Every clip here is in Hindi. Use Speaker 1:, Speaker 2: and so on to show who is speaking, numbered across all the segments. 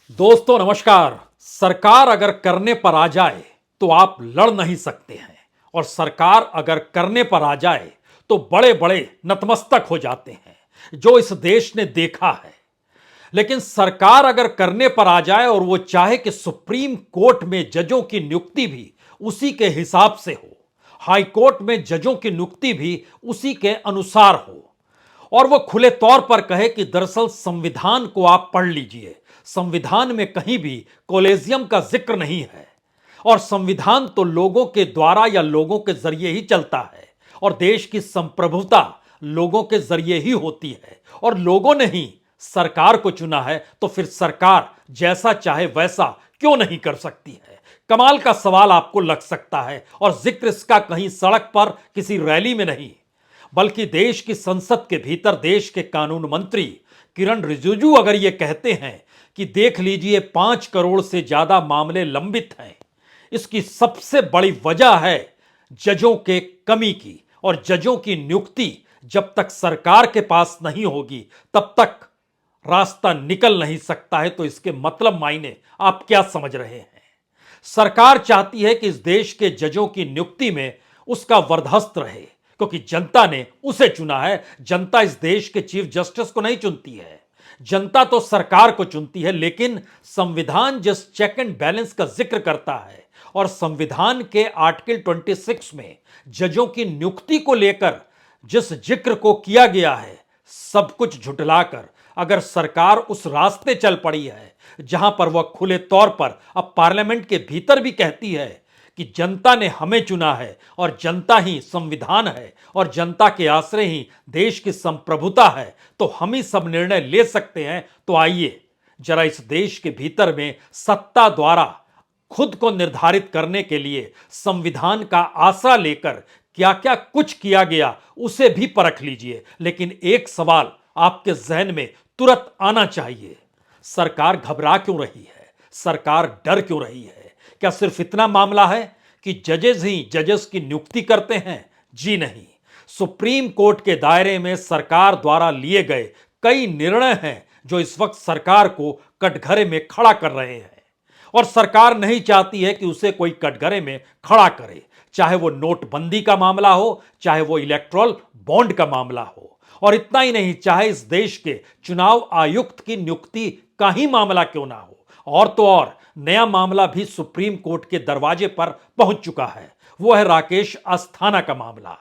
Speaker 1: दोस्तों नमस्कार। सरकार अगर करने पर आ जाए तो आप लड़ नहीं सकते हैं, और सरकार अगर करने पर आ जाए तो बड़े बड़े नतमस्तक हो जाते हैं, जो इस देश ने देखा है। लेकिन सरकार अगर करने पर आ जाए और वो चाहे कि सुप्रीम कोर्ट में जजों की नियुक्ति भी उसी के हिसाब से हो, हाई कोर्ट में जजों की नियुक्ति भी उसी के अनुसार हो, और वो खुले तौर पर कहे कि दरअसल संविधान को आप पढ़ लीजिए, संविधान में कहीं भी कॉलेजियम का जिक्र नहीं है, और संविधान तो लोगों के द्वारा या लोगों के जरिए ही चलता है, और देश की संप्रभुता लोगों के जरिए ही होती है, और लोगों ने ही सरकार को चुना है, तो फिर सरकार जैसा चाहे वैसा क्यों नहीं कर सकती है। कमाल का सवाल आपको लग सकता है, और जिक्र इसका कहीं सड़क पर किसी रैली में नहीं, बल्कि देश की संसद के भीतर देश के कानून मंत्री किरण रिजिजू अगर ये कहते हैं कि देख लीजिए 5 करोड़ से ज्यादा मामले लंबित हैं, इसकी सबसे बड़ी वजह है जजों के कमी की, और जजों की नियुक्ति जब तक सरकार के पास नहीं होगी तब तक रास्ता निकल नहीं सकता है। तो इसके मतलब मायने आप क्या समझ रहे हैं? सरकार चाहती है कि इस देश के जजों की नियुक्ति में उसका वरदहस्त रहे, क्योंकि जनता ने उसे चुना है। जनता इस देश के चीफ जस्टिस को नहीं चुनती है, जनता तो सरकार को चुनती है। लेकिन संविधान जिस चेक एंड बैलेंस का जिक्र करता है, और संविधान के आर्टिकल 26 में जजों की नियुक्ति को लेकर जिस जिक्र को किया गया है, सब कुछ झुठलाकर अगर सरकार उस रास्ते चल पड़ी है जहां पर वह खुले तौर पर अब पार्लियामेंट के भीतर भी कहती है कि जनता ने हमें चुना है, और जनता ही संविधान है, और जनता के आश्रय ही देश की संप्रभुता है, तो हम ही सब निर्णय ले सकते हैं, तो आइए जरा इस देश के भीतर में सत्ता द्वारा खुद को निर्धारित करने के लिए संविधान का आसरा लेकर क्या क्या कुछ किया गया उसे भी परख लीजिए। लेकिन एक सवाल आपके जहन में तुरंत आना चाहिए, सरकार घबरा क्यों रही है? सरकार डर क्यों रही है? क्या सिर्फ इतना मामला है कि जजेस ही जजेस की नियुक्ति करते हैं? जी नहीं, सुप्रीम कोर्ट के दायरे में सरकार द्वारा लिए गए कई निर्णय हैं जो इस वक्त सरकार को कटघरे में खड़ा कर रहे हैं, और सरकार नहीं चाहती है कि उसे कोई कटघरे में खड़ा करे, चाहे वो नोटबंदी का मामला हो, चाहे वो इलेक्ट्रल बॉन्ड का मामला हो, और इतना ही नहीं, चाहे इस देश के चुनाव आयुक्त की नियुक्ति का ही मामला क्यों ना हो। और तो और नया मामला भी सुप्रीम कोर्ट के दरवाजे पर पहुंच चुका है, वो है राकेश अस्थाना का मामला,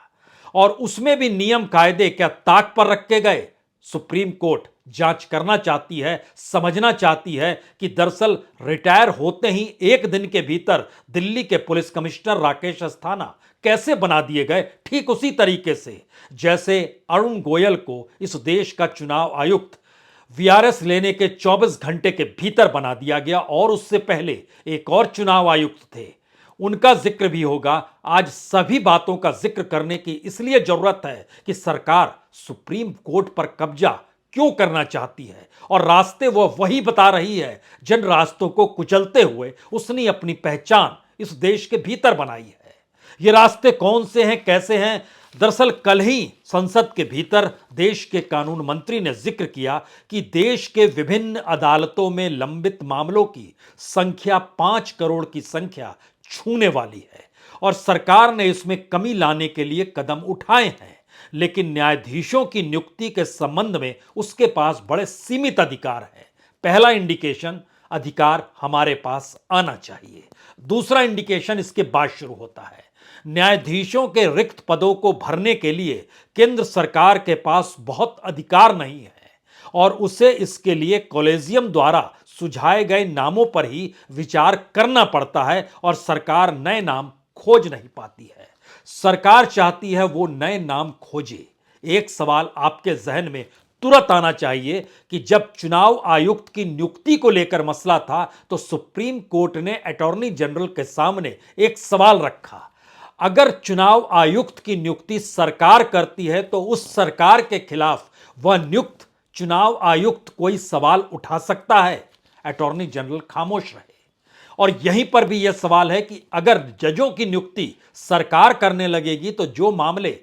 Speaker 1: और उसमें भी नियम कायदे क्या ताक पर रखे गए? सुप्रीम कोर्ट जांच करना चाहती है, समझना चाहती है कि दरअसल रिटायर होते ही एक दिन के भीतर दिल्ली के पुलिस कमिश्नर राकेश अस्थाना कैसे बना दिए गए, ठीक उसी तरीके से जैसे अरुण गोयल को इस देश का चुनाव आयुक्त वीआरएस लेने के 24 घंटे के भीतर बना दिया गया। और उससे पहले एक और चुनाव आयुक्त थे, उनका जिक्र भी होगा। आज सभी बातों का जिक्र करने की इसलिए जरूरत है कि सरकार सुप्रीम कोर्ट पर कब्जा क्यों करना चाहती है, और रास्ते वो वही बता रही है जिन रास्तों को कुचलते हुए उसने अपनी पहचान इस देश के भीतर बनाई है। ये रास्ते कौन से हैं, कैसे हैं? दरअसल कल ही संसद के भीतर देश के कानून मंत्री ने जिक्र किया कि देश के विभिन्न अदालतों में लंबित मामलों की संख्या 5 करोड़ की संख्या छूने वाली है, और सरकार ने इसमें कमी लाने के लिए कदम उठाए हैं। लेकिन न्यायाधीशों की नियुक्ति के संबंध में उसके पास बड़े सीमित अधिकार हैं। पहला इंडिकेशन, अधिकार हमारे पास आना चाहिए। दूसरा इंडिकेशन इसके बाद शुरू होता है। न्यायाधीशों के रिक्त पदों को भरने के लिए केंद्र सरकार के पास बहुत अधिकार नहीं है, और उसे इसके लिए कॉलेजियम द्वारा सुझाए गए नामों पर ही विचार करना पड़ता है, और सरकार नए नाम खोज नहीं पाती है। सरकार चाहती है वो नए नाम खोजे। एक सवाल आपके जहन में तुरंत आना चाहिए कि जब चुनाव आयुक्त की नियुक्ति को लेकर मसला था, तो सुप्रीम कोर्ट ने अटॉर्नी जनरल के सामने एक सवाल रखा, अगर चुनाव आयुक्त की नियुक्ति सरकार करती है तो उस सरकार के खिलाफ वह नियुक्त चुनाव आयुक्त कोई सवाल उठा सकता है? अटॉर्नी जनरल खामोश रहे। और यहीं पर भी यह सवाल है कि अगर जजों की नियुक्ति सरकार करने लगेगी तो जो मामले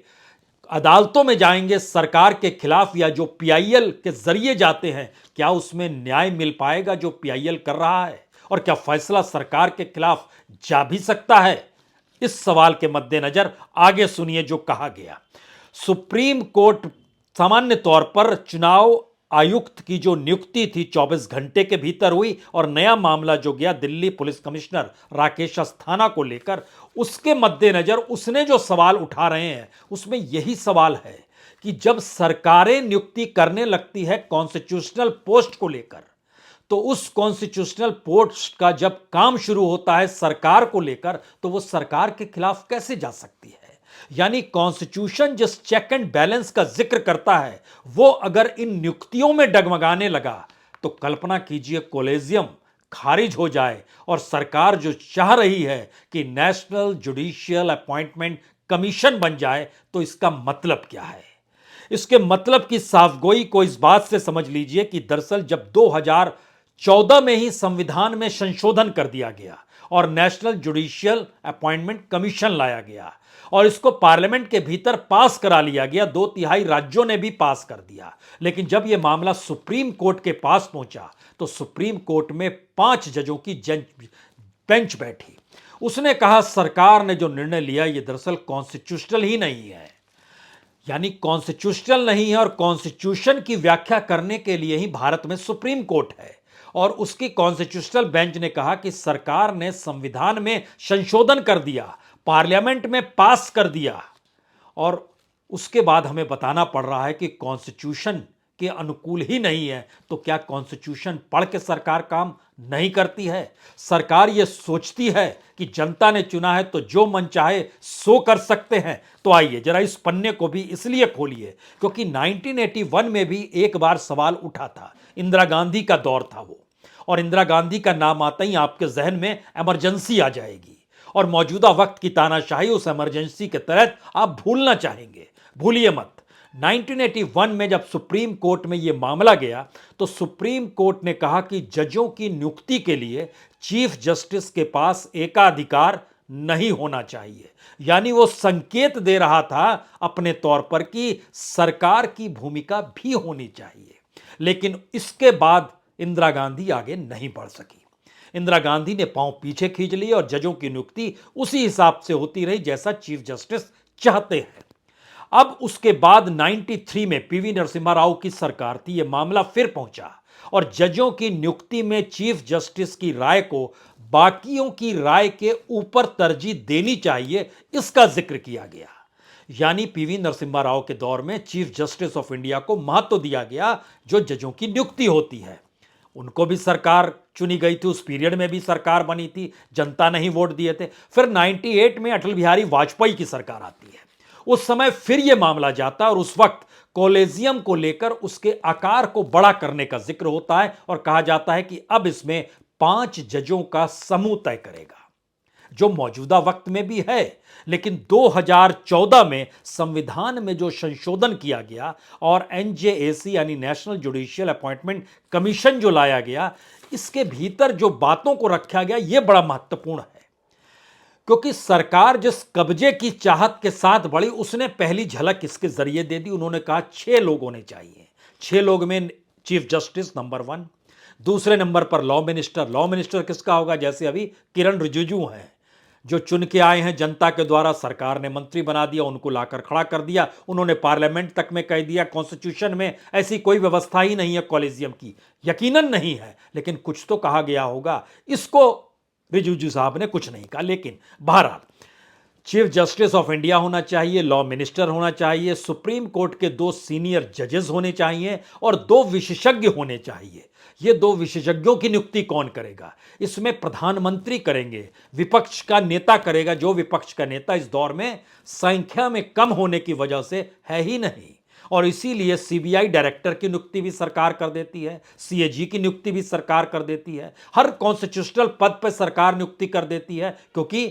Speaker 1: अदालतों में जाएंगे सरकार के खिलाफ या जो पीआईएल के जरिए जाते हैं, क्या उसमें न्याय मिल पाएगा जो पीआईएल कर रहा है? और क्या फैसला सरकार के खिलाफ जा भी सकता है? इस सवाल के मद्देनजर आगे सुनिए जो कहा गया। सुप्रीम कोर्ट सामान्य तौर पर चुनाव आयुक्त की जो नियुक्ति थी 24 घंटे के भीतर हुई, और नया मामला जो गया दिल्ली पुलिस कमिश्नर राकेश अस्थाना को लेकर, उसके मद्देनजर उसने जो सवाल उठा रहे हैं उसमें यही सवाल है कि जब सरकारें नियुक्ति करने लगती है कॉन्स्टिट्यूशनल पोस्ट को लेकर, तो उस कॉन्स्टिट्यूशनल पोस्ट का जब काम शुरू होता है सरकार को लेकर, तो वो सरकार के खिलाफ कैसे जा सकती है? यानी कॉन्स्टिट्यूशन जिस चेक एंड बैलेंस का जिक्र करता है, वो अगर इन नियुक्तियों में डगमगाने लगा तो कल्पना कीजिए कॉलेजियम खारिज हो जाए और सरकार जो चाह रही है कि नेशनल जुडिशियल अपॉइंटमेंट कमीशन बन जाए, तो इसका मतलब क्या है? इसके मतलब की साफगोई को इस बात से समझ लीजिए कि दरअसल जब 2014 में ही संविधान में संशोधन कर दिया गया और नेशनल जुडिशियल अपॉइंटमेंट कमीशन लाया गया और इसको पार्लियामेंट के भीतर पास करा लिया गया, 2/3 राज्यों ने भी पास कर दिया, लेकिन जब यह मामला सुप्रीम कोर्ट के पास पहुंचा तो सुप्रीम कोर्ट में 5 जजों की बेंच बैठी। उसने कहा सरकार ने जो निर्णय लिया ये दरअसल कॉन्स्टिट्यूशनल ही नहीं है। यानी कॉन्स्टिट्यूशनल नहीं है, और कॉन्स्टिट्यूशन की व्याख्या करने के लिए ही भारत में सुप्रीम कोर्ट है। और उसकी कॉन्स्टिट्यूशनल बेंच ने कहा कि सरकार ने संविधान में संशोधन कर दिया, पार्लियामेंट में पास कर दिया, और उसके बाद हमें बताना पड़ रहा है कि कॉन्स्टिट्यूशन के अनुकूल ही नहीं है, तो क्या कॉन्स्टिट्यूशन पढ़ के सरकार काम नहीं करती है? सरकार यह सोचती है कि जनता ने चुना है तो जो मन चाहे सो कर सकते हैं। तो आइए जरा इस पन्ने को भी इसलिए खोलिए क्योंकि 1981 में भी एक बार सवाल उठा था, इंदिरा गांधी का दौर था वो, और इंदिरा गांधी का नाम आता ही आपके जहन में इमरजेंसी आ जाएगी, और मौजूदा वक्त की तानाशाही उस इमरजेंसी के तहत आप भूलना चाहेंगे। भूलिए मत। 1981 में जब सुप्रीम कोर्ट में यह मामला गया तो सुप्रीम कोर्ट ने कहा कि जजों की नियुक्ति के लिए चीफ जस्टिस के पास एकाधिकार नहीं होना चाहिए। यानी वो संकेत दे रहा था अपने तौर पर कि सरकार की भूमिका भी होनी चाहिए। लेकिन इसके बाद इंदिरा गांधी आगे नहीं बढ़ सकी। इंदिरा गांधी ने पांव पीछे खींच लिए और जजों की नियुक्ति उसी हिसाब से होती रही जैसा चीफ जस्टिस चाहते हैं। अब उसके बाद 93 में पीवी नरसिम्हा राव की सरकार थी, यह मामला फिर पहुंचा और जजों की नियुक्ति में चीफ जस्टिस की राय को बाकियों की राय के ऊपर तरजीह देनी चाहिए, इसका जिक्र किया गया। यानी पीवी नरसिम्हा राव के दौर में चीफ जस्टिस ऑफ इंडिया को महत्व दिया गया जो जजों की नियुक्ति होती है। उनको भी सरकार चुनी गई थी, उस पीरियड में भी सरकार बनी थी, जनता ने ही वोट दिए थे। फिर 98 में अटल बिहारी वाजपेयी की सरकार आती है, उस समय फिर यह मामला जाता है और उस वक्त कॉलेजियम को लेकर उसके आकार को बड़ा करने का जिक्र होता है और कहा जाता है कि अब इसमें 5 जजों का समूह तय करेगा, जो मौजूदा वक्त में भी है। लेकिन 2014 में संविधान में जो संशोधन किया गया और एनजेएसी यानी नेशनल जुडिशियल अपॉइंटमेंट कमीशन जो लाया गया, इसके भीतर जो बातों को रखा गया यह बड़ा महत्वपूर्ण है, क्योंकि सरकार जिस कब्जे की चाहत के साथ बढ़ी उसने पहली झलक इसके जरिए दे दी। उन्होंने कहा 6 लोग होने चाहिए। 6 लोग में चीफ जस्टिस नंबर 1, दूसरे नंबर पर लॉ मिनिस्टर। लॉ मिनिस्टर किसका होगा? जैसे अभी किरण रिजिजू हैं जो चुन के आए हैं जनता के द्वारा, सरकार ने मंत्री बना दिया, उनको लाकर खड़ा कर दिया, उन्होंने पार्लियामेंट तक में कह दिया कॉन्स्टिट्यूशन में ऐसी कोई व्यवस्था ही नहीं है कॉलेजियम की। यकीनन नहीं है, लेकिन कुछ तो कहा गया होगा। इसको रिजिजू साहब ने कुछ नहीं कहा। लेकिन बहरहाल चीफ जस्टिस ऑफ इंडिया होना चाहिए, लॉ मिनिस्टर होना चाहिए, सुप्रीम कोर्ट के 2 सीनियर जजेस होने चाहिए और 2 विशेषज्ञ होने चाहिए। ये 2 विशेषज्ञों की नियुक्ति कौन करेगा? इसमें प्रधानमंत्री करेंगे, विपक्ष का नेता करेगा, जो विपक्ष का नेता इस दौर में संख्या में कम होने की वजह से है ही नहीं। और इसीलिए सीबीआई डायरेक्टर की नियुक्ति भी सरकार कर देती है, सीएजी की नियुक्ति भी सरकार कर देती है, हर कॉन्स्टिट्यूशनल पद पर सरकार नियुक्ति कर देती है, क्योंकि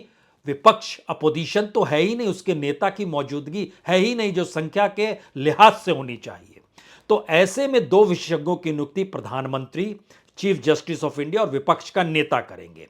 Speaker 1: विपक्ष अपोजिशन तो है ही नहीं, उसके नेता की मौजूदगी है ही नहीं जो संख्या के लिहाज से होनी चाहिए। तो ऐसे में 2 विशेषज्ञों की नियुक्ति प्रधानमंत्री, चीफ जस्टिस ऑफ इंडिया और विपक्ष का नेता करेंगे,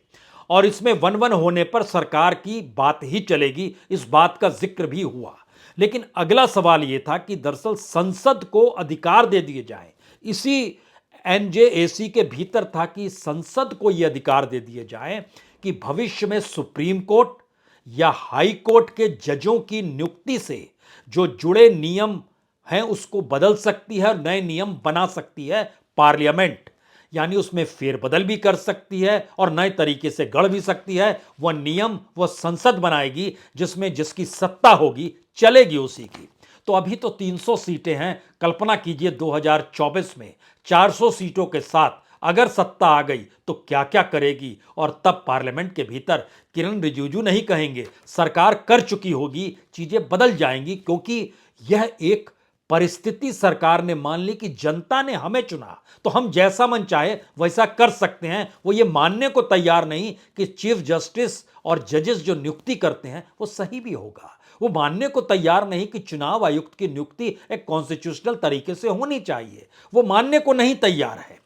Speaker 1: और इसमें 1-1 होने पर सरकार की बात ही चलेगी, इस बात का जिक्र भी हुआ। लेकिन अगला सवाल यह था कि दरअसल संसद को अधिकार दे दिए जाए। इसी एनजेएसी के भीतर था कि संसद को यह अधिकार दे दिए जाए कि भविष्य में सुप्रीम कोर्ट या हाई कोर्ट के जजों की नियुक्ति से जो जुड़े नियम हैं उसको बदल सकती है और नए नियम बना सकती है पार्लियामेंट। यानी उसमें फेरबदल भी कर सकती है और नए तरीके से गढ़ भी सकती है। वह नियम वह संसद बनाएगी, जिसमें जिसकी सत्ता होगी चलेगी उसी की। तो अभी तो 300 सीटें हैं, कल्पना कीजिए 2024 में 400 सीटों के साथ अगर सत्ता आ गई तो क्या क्या करेगी। और तब पार्लियामेंट के भीतर किरण रिजिजू नहीं कहेंगे, सरकार कर चुकी होगी, चीजें बदल जाएंगी, क्योंकि यह एक परिस्थिति सरकार ने मान ली कि जनता ने हमें चुना तो हम जैसा मन चाहे वैसा कर सकते हैं। वो ये मानने को तैयार नहीं कि चीफ जस्टिस और जजेस जो नियुक्ति करते हैं वो सही भी होगा। वो मानने को तैयार नहीं कि चुनाव आयुक्त की नियुक्ति एक कॉन्स्टिट्यूशनल तरीके से होनी चाहिए। वो मानने को नहीं तैयार है।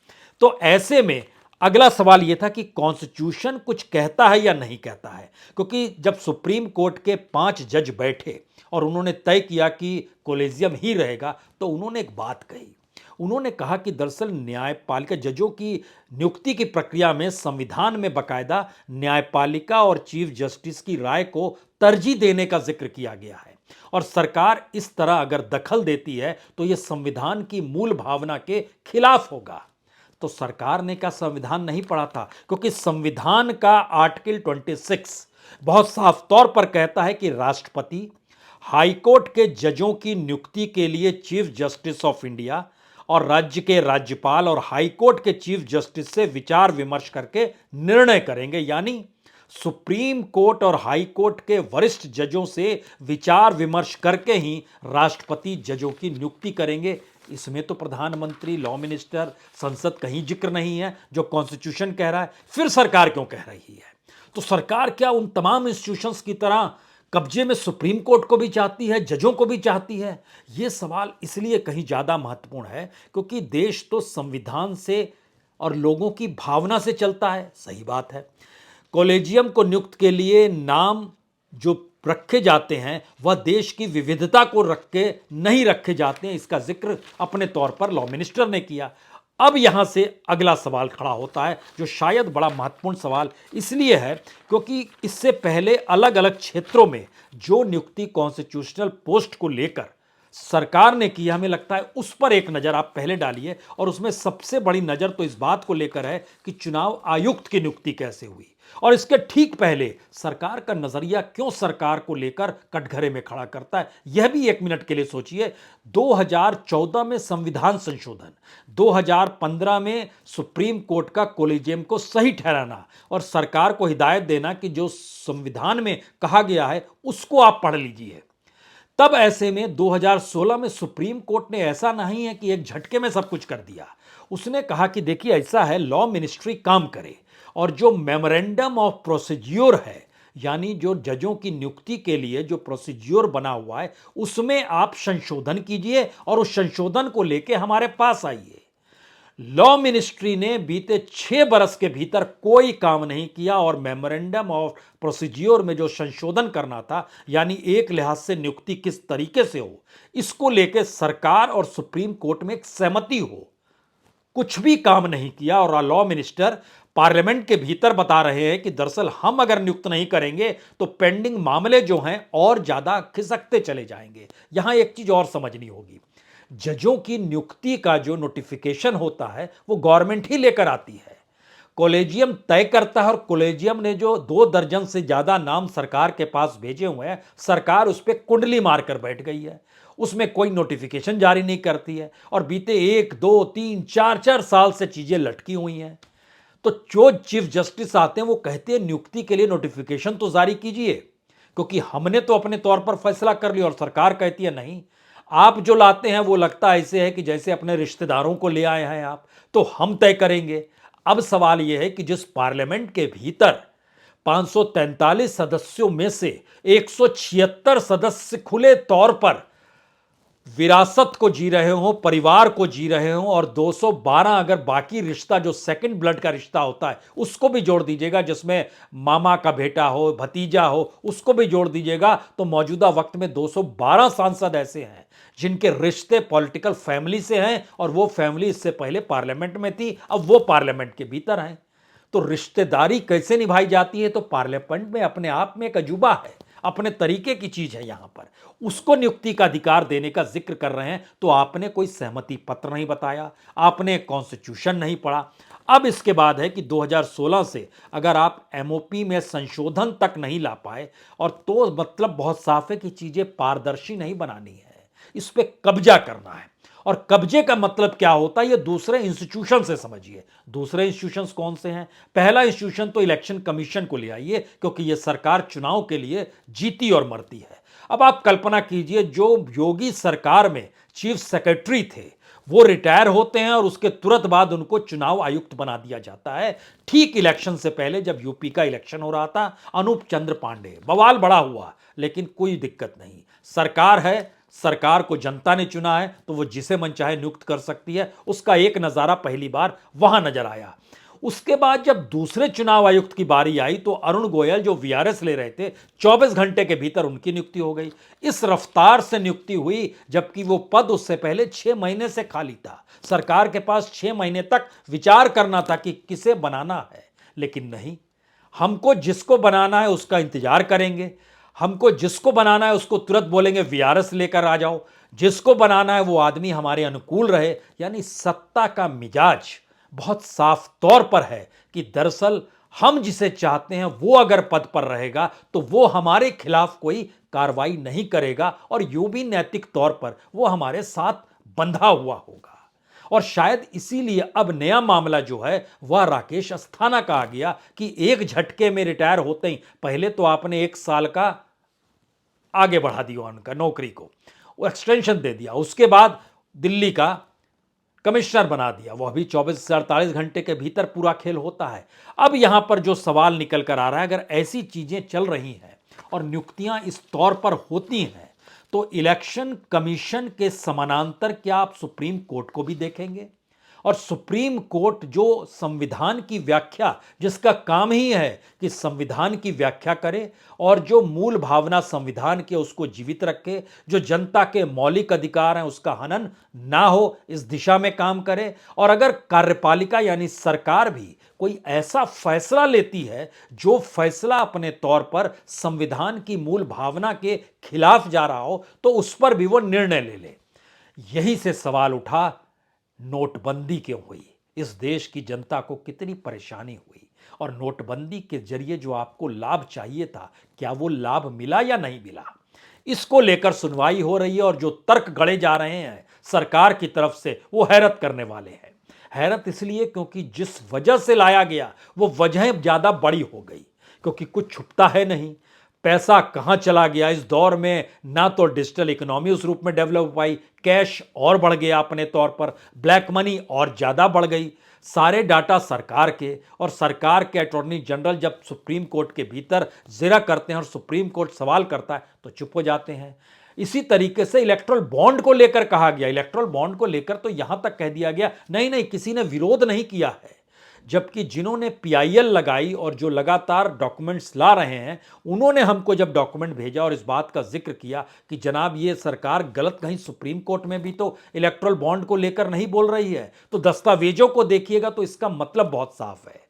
Speaker 1: तो ऐसे में अगला सवाल यह था कि कॉन्स्टिट्यूशन कुछ कहता है या नहीं कहता है, क्योंकि जब सुप्रीम कोर्ट के 5 जज बैठे और उन्होंने तय किया कि कोलेजियम ही रहेगा, तो उन्होंने एक बात कही। उन्होंने कहा कि दरअसल न्यायपालिका जजों की नियुक्ति की प्रक्रिया में संविधान में बकायदा न्यायपालिका और चीफ जस्टिस की राय को तरजीह देने का जिक्र किया गया है, और सरकार इस तरह अगर दखल देती है तो यह संविधान की मूल भावना के खिलाफ होगा। तो सरकार ने क्या संविधान नहीं पढ़ा था? क्योंकि संविधान का आर्टिकल 26 बहुत साफ तौर पर कहता है कि राष्ट्रपति हाईकोर्ट के जजों की नियुक्ति के लिए चीफ जस्टिस ऑफ इंडिया और राज्य के राज्यपाल और हाईकोर्ट के चीफ जस्टिस से विचार विमर्श करके निर्णय करेंगे। यानी सुप्रीम कोर्ट और हाई कोर्ट के वरिष्ठ जजों से विचार विमर्श करके ही राष्ट्रपति जजों की नियुक्ति करेंगे। इसमें तो प्रधानमंत्री, लॉ मिनिस्टर, संसद कहीं जिक्र नहीं है, जो कॉन्स्टिट्यूशन कह रहा है। फिर सरकार क्यों कह रही है? तो सरकार क्या उन तमाम इंस्टीट्यूशंस की तरह कब्जे में सुप्रीम कोर्ट को भी चाहती है, जजों को भी चाहती है? यह सवाल इसलिए कहीं ज्यादा महत्वपूर्ण है क्योंकि देश तो संविधान से और लोगों की भावना से चलता है। सही बात है, कॉलेजियम को नियुक्त के लिए नाम जो रखे जाते हैं वह देश की विविधता को रख के नहीं रखे जाते हैं। इसका जिक्र अपने तौर पर लॉ मिनिस्टर ने किया। अब यहां से अगला सवाल खड़ा होता है, जो शायद बड़ा महत्वपूर्ण सवाल इसलिए है क्योंकि इससे पहले अलग अलग क्षेत्रों में जो नियुक्ति कॉन्स्टिट्यूशनल पोस्ट को लेकर सरकार ने की, हमें लगता है उस पर एक नजर आप पहले डालिए। और उसमें सबसे बड़ी नजर तो इस बात को लेकर है कि चुनाव आयुक्त की नियुक्ति कैसे हुई, और इसके ठीक पहले सरकार का नजरिया क्यों सरकार को लेकर कटघरे में खड़ा करता है, यह भी एक मिनट के लिए सोचिए। 2014 में संविधान संशोधन, 2015 में सुप्रीम कोर्ट का कोलेजियम को सही ठहराना और सरकार को हिदायत देना कि जो संविधान में कहा गया है उसको आप पढ़ लीजिए। तब ऐसे में 2016 में सुप्रीम कोर्ट ने ऐसा नहीं है कि एक झटके में सब कुछ कर दिया। उसने कहा कि देखिए ऐसा है, लॉ मिनिस्ट्री काम करे और जो मेमोरेंडम ऑफ प्रोसीज्योर है, यानी जो जजों की नियुक्ति के लिए जो प्रोसीज्योर बना हुआ है उसमें आप संशोधन कीजिए और उस संशोधन को लेके हमारे पास आइए। लॉ मिनिस्ट्री ने बीते 6 बरस के भीतर कोई काम नहीं किया और मेमोरेंडम ऑफ प्रोसीज्योर में जो संशोधन करना था, यानी एक लिहाज से नियुक्ति किस तरीके से हो, इसको लेकर सरकार और सुप्रीम कोर्ट में एक सहमति हो, कुछ भी काम नहीं किया। और लॉ मिनिस्टर पार्लियामेंट के भीतर बता रहे हैं कि दरअसल हम अगर नियुक्त नहीं करेंगे तो पेंडिंग मामले जो हैं और ज्यादा खिसकते चले जाएंगे। यहां एक चीज और समझनी होगी, जजों की नियुक्ति का जो नोटिफिकेशन होता है वो गवर्नमेंट ही लेकर आती है, कॉलेजियम तय करता है। और कॉलेजियम ने जो 2 दर्जन से ज्यादा नाम सरकार के पास भेजे हुए हैं, सरकार उस पर कुंडली मारकर बैठ गई है, उसमें कोई नोटिफिकेशन जारी नहीं करती है। और बीते 1, 2, 3, 4 साल से चीजें लटकी हुई हैं। तो जो चीफ जस्टिस आते हैं वो कहते हैं नियुक्ति के लिए नोटिफिकेशन तो जारी कीजिए, क्योंकि हमने तो अपने तौर पर फैसला कर लिया। और सरकार कहती है नहीं, आप जो लाते हैं वो लगता ऐसे है कि जैसे अपने रिश्तेदारों को ले आए हैं आप, तो हम तय करेंगे। अब सवाल यह है कि जिस पार्लियामेंट के भीतर 543 सदस्यों में से 176 सदस्य खुले तौर पर विरासत को जी रहे हो, परिवार को जी रहे हो, और 212 अगर बाकी रिश्ता जो सेकंड ब्लड का रिश्ता होता है उसको भी जोड़ दीजिएगा, जिसमें मामा का बेटा हो, भतीजा हो, उसको भी जोड़ दीजिएगा, तो मौजूदा वक्त में 212 सांसद ऐसे हैं जिनके रिश्ते पॉलिटिकल फैमिली से हैं, और वो फैमिली इससे पहले पार्लियामेंट में थी, अब वो पार्लियामेंट के भीतर हैं। तो रिश्तेदारी कैसे निभाई जाती है, तो पार्लियामेंट में अपने आप में एक अजूबा है, अपने तरीके की चीज है। यहां पर उसको नियुक्ति का अधिकार देने का जिक्र कर रहे हैं, तो आपने कोई सहमति पत्र नहीं बताया, आपने कॉन्स्टिट्यूशन नहीं पढ़ा। अब इसके बाद है कि 2016 से अगर आप एमओपी में संशोधन तक नहीं ला पाए, और तो मतलब बहुत साफ है कि चीजें पारदर्शी नहीं बनानी है, इस पे कब्जा करना है। और कब्जे का मतलब क्या होता है, ये दूसरे इंस्टीट्यूशन से समझिए। दूसरे इंस्टीट्यूशंस कौन से हैं? पहला इंस्टीट्यूशन तो इलेक्शन कमीशन को ले आइए, क्योंकि ये सरकार चुनाव के लिए जीती और मरती है। अब आप कल्पना कीजिए, जो योगी सरकार में चीफ सेक्रेटरी थे वो रिटायर होते हैं, और उसके तुरंत बाद उनको चुनाव आयुक्त बना दिया जाता है। ठीक इलेक्शन से पहले जब यूपी का इलेक्शन हो रहा था, अनूप चंद्र पांडे, बवाल बड़ा हुआ, लेकिन कोई दिक्कत नहीं, सरकार है, सरकार को जनता ने चुना है, तो वो जिसे मन चाहे नियुक्त कर सकती है। उसका एक नजारा पहली बार वहां नजर आया। उसके बाद जब दूसरे चुनाव आयुक्त की बारी आई, तो अरुण गोयल जो वीआरएस ले रहे थे, 24 घंटे के भीतर उनकी नियुक्ति हो गई। इस रफ्तार से नियुक्ति हुई, जबकि वो पद उससे पहले 6 महीने से खाली था। सरकार के पास 6 महीने तक विचार करना था कि किसे बनाना है, लेकिन नहीं, हमको जिसको बनाना है उसका इंतजार करेंगे, हमको जिसको बनाना है उसको तुरंत बोलेंगे वीआरएस लेकर आ जाओ, जिसको बनाना है वो आदमी हमारे अनुकूल रहे। यानी सत्ता का मिजाज बहुत साफ तौर पर है कि दरअसल हम जिसे चाहते हैं वो अगर पद पर रहेगा तो वो हमारे खिलाफ कोई कार्रवाई नहीं करेगा, और यूं भी नैतिक तौर पर वो हमारे साथ बंधा हुआ होगा। और शायद इसीलिए अब नया मामला जो है वह राकेश अस्थाना का आ गया कि एक झटके में रिटायर होते ही, पहले तो आपने 1 साल का आगे बढ़ा दिया उनका नौकरी को, वो एक्सटेंशन दे दिया, उसके बाद दिल्ली का कमिश्नर बना दिया, वह भी 24 से 48 घंटे के भीतर पूरा खेल होता है। अब यहां पर जो सवाल निकल कर आ रहा है, अगर ऐसी चीजें चल रही हैं और नियुक्तियां इस तौर पर होती हैं, तो इलेक्शन कमीशन के समानांतर क्या आप सुप्रीम कोर्ट को भी देखेंगे? और सुप्रीम कोर्ट जो संविधान की व्याख्या, जिसका काम ही है कि संविधान की व्याख्या करे, और जो मूल भावना संविधान के उसको जीवित रखे, जो जनता के मौलिक अधिकार हैं उसका हनन ना हो, इस दिशा में काम करे। और अगर कार्यपालिका यानी सरकार भी कोई ऐसा फैसला लेती है जो फैसला अपने तौर पर संविधान की मूल भावना के खिलाफ जा रहा हो, तो उस पर भी वो निर्णय ले ले। यही से सवाल उठा, नोटबंदी क्यों हुई, इस देश की जनता को कितनी परेशानी हुई, और नोटबंदी के जरिए जो आपको लाभ चाहिए था, क्या वो लाभ मिला या नहीं मिला? इसको लेकर सुनवाई हो रही है, और जो तर्क गढ़े जा रहे हैं सरकार की तरफ से वो हैरत करने वाले हैं। हैरत इसलिए क्योंकि जिस वजह से लाया गया वो वजह ज्यादा बड़ी हो गई, क्योंकि कुछ छुपता है नहीं। पैसा कहां चला गया इस दौर में, ना तो डिजिटल इकोनॉमी उस रूप में डेवलप हो पाई, कैश और बढ़ गया अपने तौर पर, ब्लैक मनी और ज्यादा बढ़ गई। सारे डाटा सरकार के, और सरकार के अटॉर्नी जनरल जब सुप्रीम कोर्ट के भीतर जिरा करते हैं और सुप्रीम कोर्ट सवाल करता है तो चुप हो जाते हैं। इसी तरीके से इलेक्ट्रल बॉन्ड को लेकर कहा गया, इलेक्ट्रल बॉन्ड को लेकर तो यहां तक कह दिया गया नहीं नहीं किसी ने विरोध नहीं किया है, जबकि जिन्होंने पीआईएल लगाई और जो लगातार डॉक्यूमेंट्स ला रहे हैं, उन्होंने हमको जब डॉक्यूमेंट भेजा और इस बात का जिक्र किया कि जनाब ये सरकार गलत, कहीं सुप्रीम कोर्ट में भी तो इलेक्ट्रल बॉन्ड को लेकर नहीं बोल रही है, तो दस्तावेजों को देखिएगा तो इसका मतलब बहुत साफ है।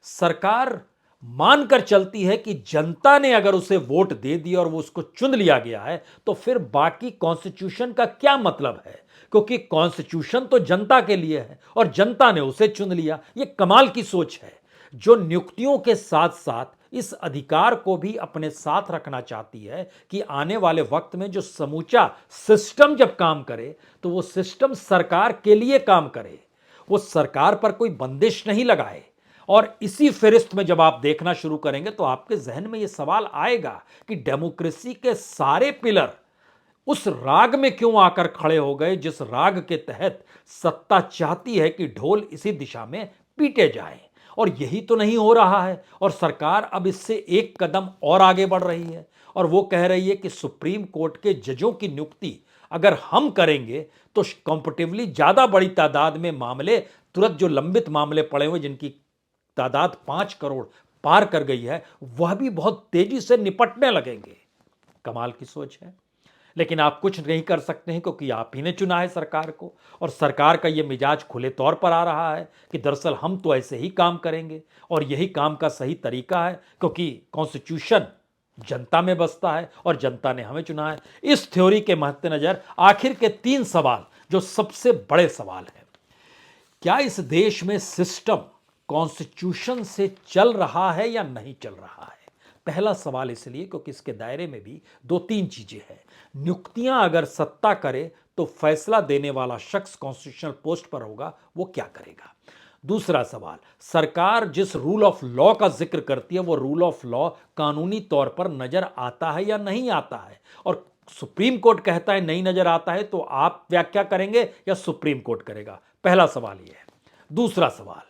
Speaker 1: सरकार मानकर चलती है कि जनता ने अगर उसे वोट दे दिया और वो उसको चुन लिया गया है, तो फिर बाकी कॉन्स्टिट्यूशन का क्या मतलब है, क्योंकि कॉन्स्टिट्यूशन तो जनता के लिए है और जनता ने उसे चुन लिया। ये कमाल की सोच है, जो नियुक्तियों के साथ साथ इस अधिकार को भी अपने साथ रखना चाहती है कि आने वाले वक्त में जो समूचा सिस्टम जब काम करे तो वो सिस्टम सरकार के लिए काम करे, वो सरकार पर कोई बंदिश नहीं लगाए। और इसी फहरिस्त में जब आप देखना शुरू करेंगे तो आपके जहन में यह सवाल आएगा कि डेमोक्रेसी के सारे पिलर उस राग में क्यों आकर खड़े हो गए जिस राग के तहत सत्ता चाहती है कि ढोल इसी दिशा में पीटे जाए, और यही तो नहीं हो रहा है। और सरकार अब इससे एक कदम और आगे बढ़ रही है, और वो कह रही है कि सुप्रीम कोर्ट के जजों की नियुक्ति अगर हम करेंगे तो कंपेटिवली ज़्यादा बड़ी तादाद में मामले, तुरंत जो लंबित मामले पड़े हुए जिनकी तादाद 5 करोड़ पार कर गई है, वह भी बहुत तेजी से निपटने लगेंगे। कमाल की सोच है। लेकिन आप कुछ नहीं कर सकते हैं क्योंकि आप ही ने चुना है सरकार को, और सरकार का यह मिजाज खुले तौर पर आ रहा है कि दरअसल हम तो ऐसे ही काम करेंगे और यही काम का सही तरीका है, क्योंकि कॉन्स्टिट्यूशन जनता में बसता है और जनता ने हमें चुना है। इस थ्योरी के मद्देनजर आखिर के 3 सवाल जो सबसे बड़े सवाल हैं, क्या इस देश में सिस्टम कॉन्स्टिट्यूशन से चल रहा है या नहीं चल रहा है? पहला सवाल इसलिए क्योंकि इसके दायरे में भी 2-3 चीजें हैं। नियुक्तियां अगर सत्ता करे तो फैसला देने वाला शख्स कॉन्स्टिट्यूशनल पोस्ट पर होगा, वो क्या करेगा? दूसरा सवाल, सरकार जिस रूल ऑफ लॉ का जिक्र करती है वो रूल ऑफ लॉ कानूनी तौर पर नजर आता है या नहीं आता है? और सुप्रीम कोर्ट कहता है नहीं नजर आता है, तो आप व्याख्या करेंगे या सुप्रीम कोर्ट करेगा? पहला सवाल यह है। दूसरा सवाल,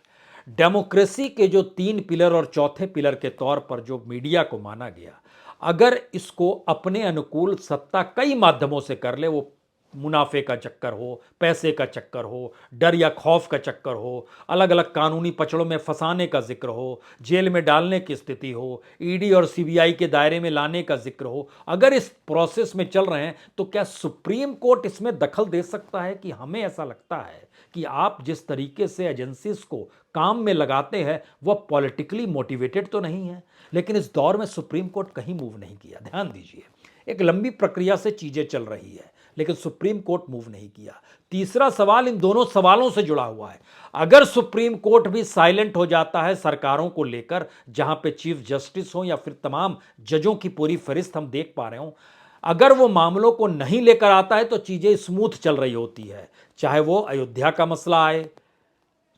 Speaker 1: डेमोक्रेसी के जो 3 पिलर और चौथे पिलर के तौर पर जो मीडिया को माना गया, अगर इसको अपने अनुकूल सत्ता कई माध्यमों से कर ले, वो मुनाफे का चक्कर हो, पैसे का चक्कर हो, डर या खौफ का चक्कर हो, अलग अलग कानूनी पचड़ों में फंसाने का जिक्र हो, जेल में डालने की स्थिति हो, ईडी और सीबीआई के दायरे में लाने का जिक्र हो, अगर इस प्रोसेस में चल रहे हैं तो क्या सुप्रीम कोर्ट इसमें दखल दे सकता है? कि हमें ऐसा लगता है कि आप जिस तरीके से एजेंसीज को काम में लगाते हैं वह पॉलिटिकली मोटिवेटेड तो नहीं है। लेकिन इस दौर में सुप्रीम कोर्ट कहीं मूव नहीं किया। ध्यान दीजिए, एक लंबी प्रक्रिया से चीजें चल रही है लेकिन सुप्रीम कोर्ट मूव नहीं किया। तीसरा सवाल इन दोनों सवालों से जुड़ा हुआ है। अगर सुप्रीम कोर्ट भी साइलेंट हो जाता है सरकारों को लेकर, जहां पे चीफ जस्टिस हो या फिर तमाम जजों की पूरी फहरिस्त हम देख पा रहे हो, अगर वो मामलों को नहीं लेकर आता है तो चीजें स्मूथ चल रही होती है। चाहे वो अयोध्या का मसला आए,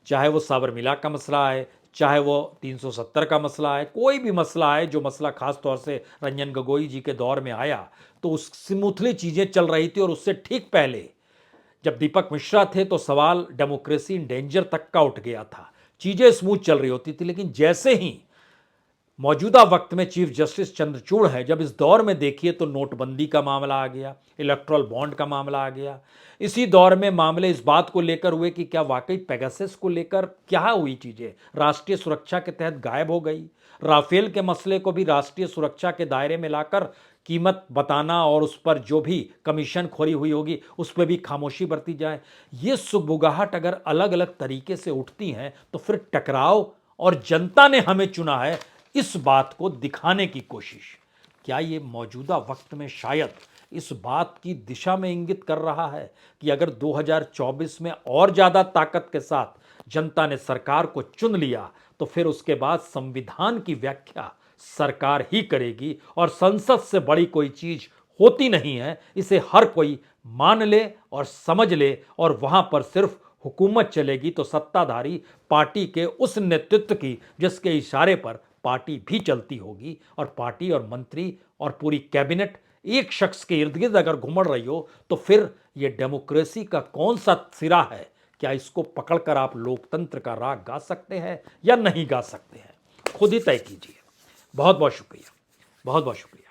Speaker 1: चाहे वो साबरमला का मसला आए, चाहे वो 370 का मसला है, कोई भी मसला है, जो मसला खास तौर से रंजन गोगोई जी के दौर में आया तो उस स्मूथली चीज़ें चल रही थी। और उससे ठीक पहले जब दीपक मिश्रा थे तो सवाल डेमोक्रेसी इन डेंजर तक का उठ गया था, चीज़ें स्मूथ चल रही होती थी। लेकिन जैसे ही मौजूदा वक्त में चीफ जस्टिस चंद्रचूड़ है, जब इस दौर में देखिए तो नोटबंदी का मामला आ गया, इलेक्ट्रल बॉन्ड का मामला आ गया। इसी दौर में मामले इस बात को लेकर हुए कि क्या वाकई पेगासस को लेकर क्या हुई, चीजें राष्ट्रीय सुरक्षा के तहत गायब हो गई। राफेल के मसले को भी राष्ट्रीय सुरक्षा के दायरे में लाकर कीमत बताना और उस पर जो भी कमीशन खोरी हुई होगी उस पर भी खामोशी बरती जाए। ये सुगबुगाहट अगर अलग अलग तरीके से उठती हैं तो फिर टकराव और जनता ने हमें चुना है इस बात को दिखाने की कोशिश, क्या ये मौजूदा वक्त में शायद इस बात की दिशा में इंगित कर रहा है कि अगर 2024 में और ज्यादा ताकत के साथ जनता ने सरकार को चुन लिया तो फिर उसके बाद संविधान की व्याख्या सरकार ही करेगी और संसद से बड़ी कोई चीज होती नहीं है, इसे हर कोई मान ले और समझ ले और वहां पर सिर्फ हुकूमत चलेगी तो सत्ताधारी पार्टी के उस नेतृत्व की जिसके इशारे पर पार्टी भी चलती होगी। और पार्टी और मंत्री और पूरी कैबिनेट एक शख्स के इर्द गिर्द अगर घूम रही हो तो फिर यह डेमोक्रेसी का कौन सा सिरा है? क्या इसको पकड़कर आप लोकतंत्र का राग गा सकते हैं या नहीं गा सकते हैं? खुद ही तय कीजिए। बहुत बहुत शुक्रिया, बहुत बहुत शुक्रिया।